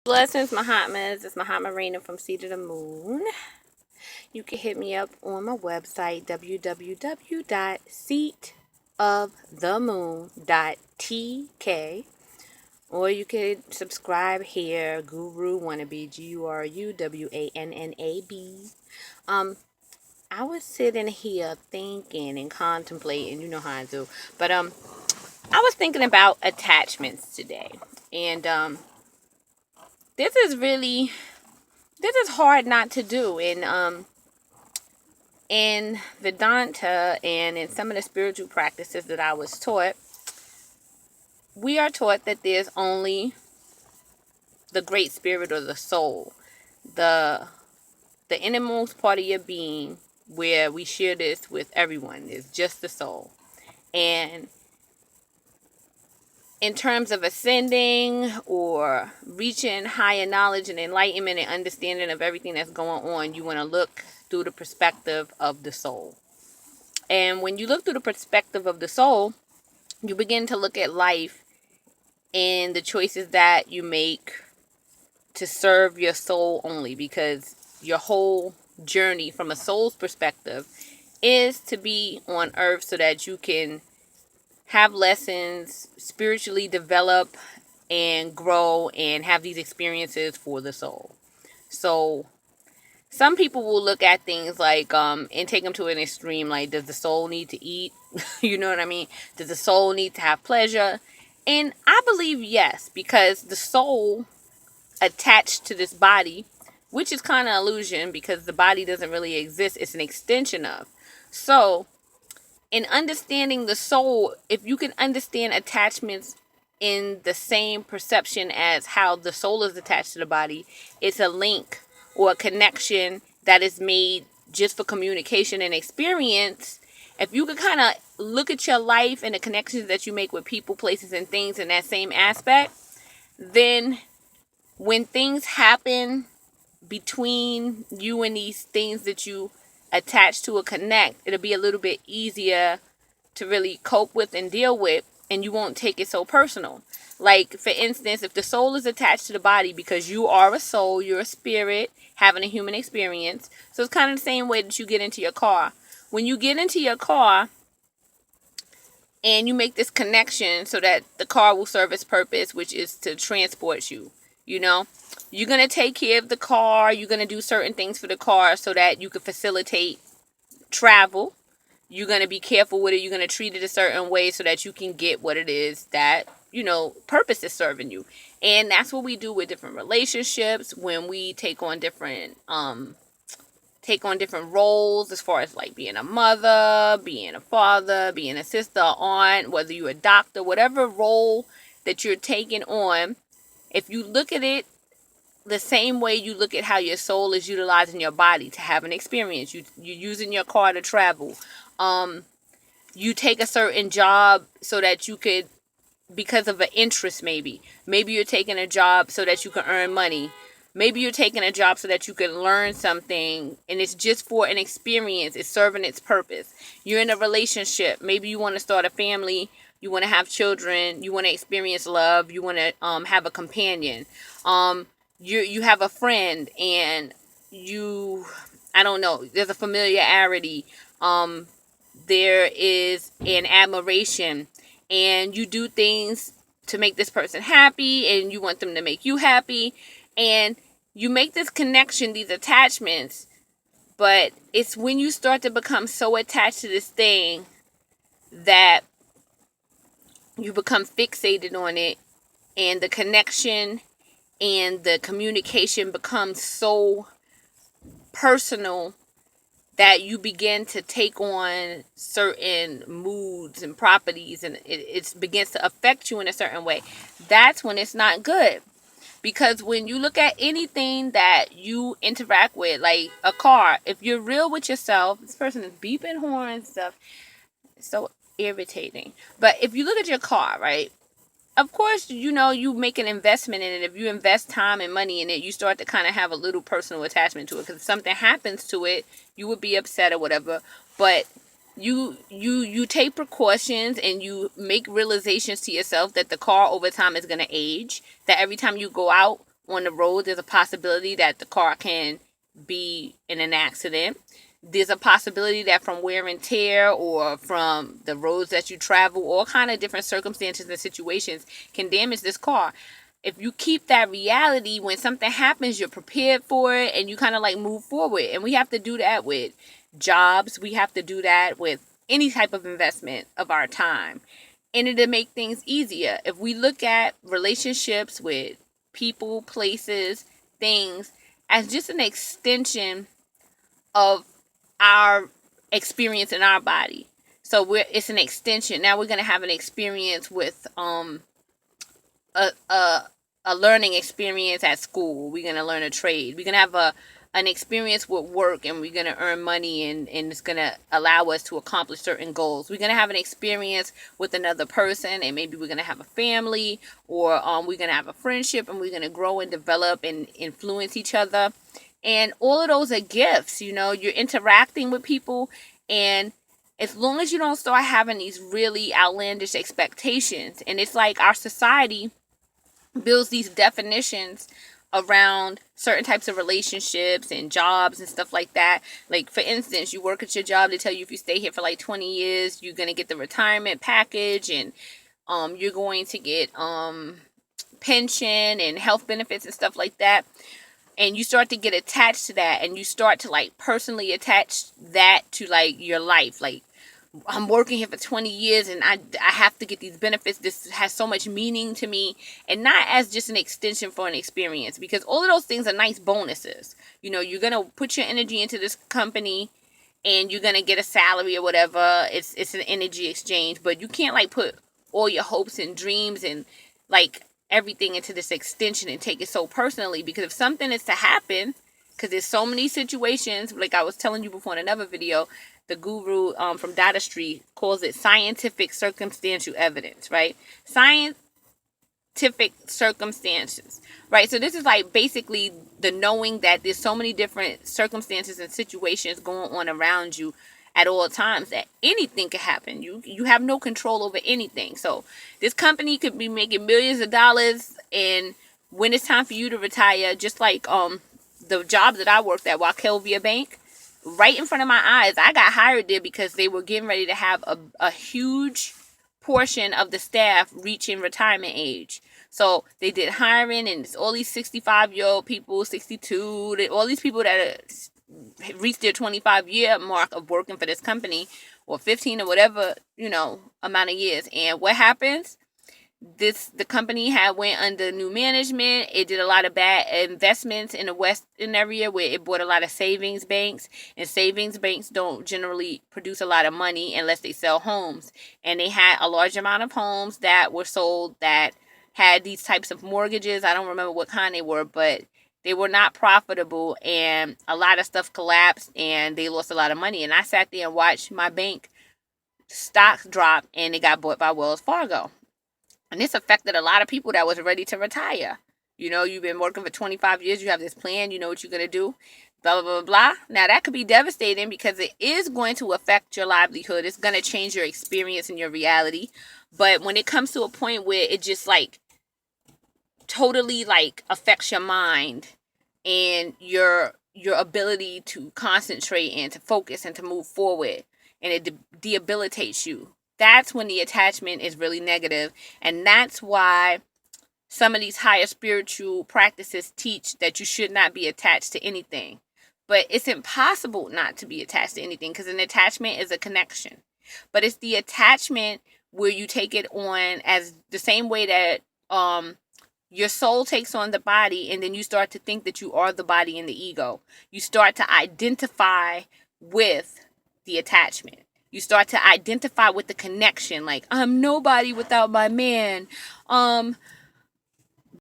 Blessings, Mahatmas. It's Mahatma Rena from Seed of the Moon. You can hit me up on my website, www.seatofthemoon.tk, or you could subscribe here, Guru Wannabe, GURUWANNAB. I was sitting here thinking and contemplating, you know how I do, but I was thinking about attachments today, and this is really this is hard not to do, and in Vedanta and in some of the spiritual practices that I was taught, we are taught that there's only the great spirit or the soul, the innermost part of your being, where we share this with everyone, is just the soul. And in terms of ascending or reaching higher knowledge and enlightenment and understanding of everything that's going on, you want to look through the perspective of the soul. And when you look through the perspective of the soul, you begin to look at life and the choices that you make to serve your soul only, because your whole journey from a soul's perspective is to be on earth so that you can have lessons, spiritually develop and grow and have these experiences for the soul. So some people will look at things like and take them to an extreme, like, does the soul need to eat? You know what I mean? Does the soul need to have pleasure? And I believe yes, because the soul attached to this body, which is kind of illusion because the body doesn't really exist, it's an extension of. So in understanding the soul, if you can understand attachments in the same perception as how the soul is attached to the body, it's a link or a connection that is made just for communication and experience. If you could kind of look at your life and the connections that you make with people, places, and things in that same aspect, then when things happen between you and these things that you attach to or connect, it'll be a little bit easier to really cope with and deal with, and you won't take it so personal. Like, for instance, if the soul is attached to the body because you are a soul, you're a spirit having a human experience. So it's kind of the same way that you get into your car. When you get into your car and you make this connection so that the car will serve its purpose, which is to transport you, you know, you're going to take care of the car. You're going to do certain things for the car so that you can facilitate travel. You're going to be careful with it. You're going to treat it a certain way so that you can get what it is that, you know, purpose is serving you. And that's what we do with different relationships when we take on different roles, as far as like being a mother, being a father, being a sister, aunt, whether you're a doctor, whatever role that you're taking on. If you look at it the same way you look at how your soul is utilizing your body to have an experience, you're using your car to travel. You take a certain job so that you could, because of an interest, maybe you're taking a job so that you can earn money. Maybe you're taking a job so that you can learn something, and it's just for an experience. It's serving its purpose. You're in a relationship. Maybe you want to start a family. You want to have children. You want to experience love. You want to have a companion. You have a friend, and I don't know, there's a familiarity. There is an admiration, and you do things to make this person happy, and you want them to make you happy, and you make this connection, these attachments. But it's when you start to become so attached to this thing that you become fixated on it, and the connection and the communication becomes so personal that you begin to take on certain moods and properties, and it begins to affect you in a certain way. That's when it's not good. Because when you look at anything that you interact with, like a car, if you're real with yourself, this person is beeping horns and stuff. It's so irritating. But if you look at your car, right? Of course, you know, you make an investment in it. If you invest time and money in it, you start to kind of have a little personal attachment to it. Because if something happens to it, you would be upset or whatever. But you take precautions, and you make realizations to yourself that the car over time is going to age. That every time you go out on the road, there's a possibility that the car can be in an accident. There's a possibility that from wear and tear or from the roads that you travel, all kind of different circumstances and situations can damage this car. If you keep that reality, when something happens, you're prepared for it and you kind of like move forward. And we have to do that with jobs. We have to do that with any type of investment of our time. And it'll make things easier. If we look at relationships with people, places, things as just an extension of our experience in our body. So it's an extension. Now we're going to have an experience with a learning experience at school. We're going to learn a trade. We're going to have an experience with work, and we're going to earn money, and it's going to allow us to accomplish certain goals. We're going to have an experience with another person, and maybe we're going to have a family, or we're going to have a friendship, and we're going to grow and develop and influence each other. And all of those are gifts. You know, you're interacting with people, and as long as you don't start having these really outlandish expectations, and it's like our society builds these definitions around certain types of relationships and jobs and stuff like that. Like, for instance, you work at your job, they tell you if you stay here for like 20 years, you're going to get the retirement package, and you're going to get pension and health benefits and stuff like that. And you start to get attached to that, and you start to like personally attach that to like your life. Like, I'm working here for 20 years and I have to get these benefits. This has so much meaning to me, and not as just an extension for an experience, because all of those things are nice bonuses. You know, you're going to put your energy into this company and you're going to get a salary or whatever. It's an energy exchange, but you can't like put all your hopes and dreams and like everything into this extension and take it so personally, because if something is to happen, because there's so many situations, like I was telling you before in another video, the guru from Data Street calls it scientific circumstantial evidence, right? Scientific circumstances, right? So this is like basically the knowing that there's so many different circumstances and situations going on around you at all times that anything could happen. You have no control over anything. So this company could be making millions of dollars, and when it's time for you to retire, just like the job that I worked at, Wachovia Bank, right in front of my eyes, I got hired there because they were getting ready to have a huge portion of the staff reaching retirement age. So they did hiring, and it's all these 65-year-old people, 62, all these people that reached their 25-year mark of working for this company, or 15 or whatever, you know, amount of years. And what happens? The company had went under new management. It did a lot of bad investments in the Western area, where it bought a lot of savings banks, and savings banks don't generally produce a lot of money unless they sell homes. And they had a large amount of homes that were sold that had these types of mortgages. I don't remember what kind they were, but they were not profitable, and a lot of stuff collapsed, and they lost a lot of money. And I sat there and watched my bank stocks drop, and it got bought by Wells Fargo. And this affected a lot of people that was ready to retire. You know, you've been working for 25 years. You have this plan. You know what you're going to do. Blah, blah, blah, blah. Now, that could be devastating because it is going to affect your livelihood. It's going to change your experience and your reality. But when it comes to a point where it just, like, totally, like, affects your mind and your ability to concentrate and to focus and to move forward, and it debilitates you, that's when the attachment is really negative. And that's why some of these higher spiritual practices teach that you should not be attached to anything. But it's impossible not to be attached to anything, because an attachment is a connection. But it's the attachment where you take it on as the same way that your soul takes on the body, and then you start to think that you are the body and the ego. You start to identify with the attachment. You start to identify with the connection. Like, I'm nobody without my man.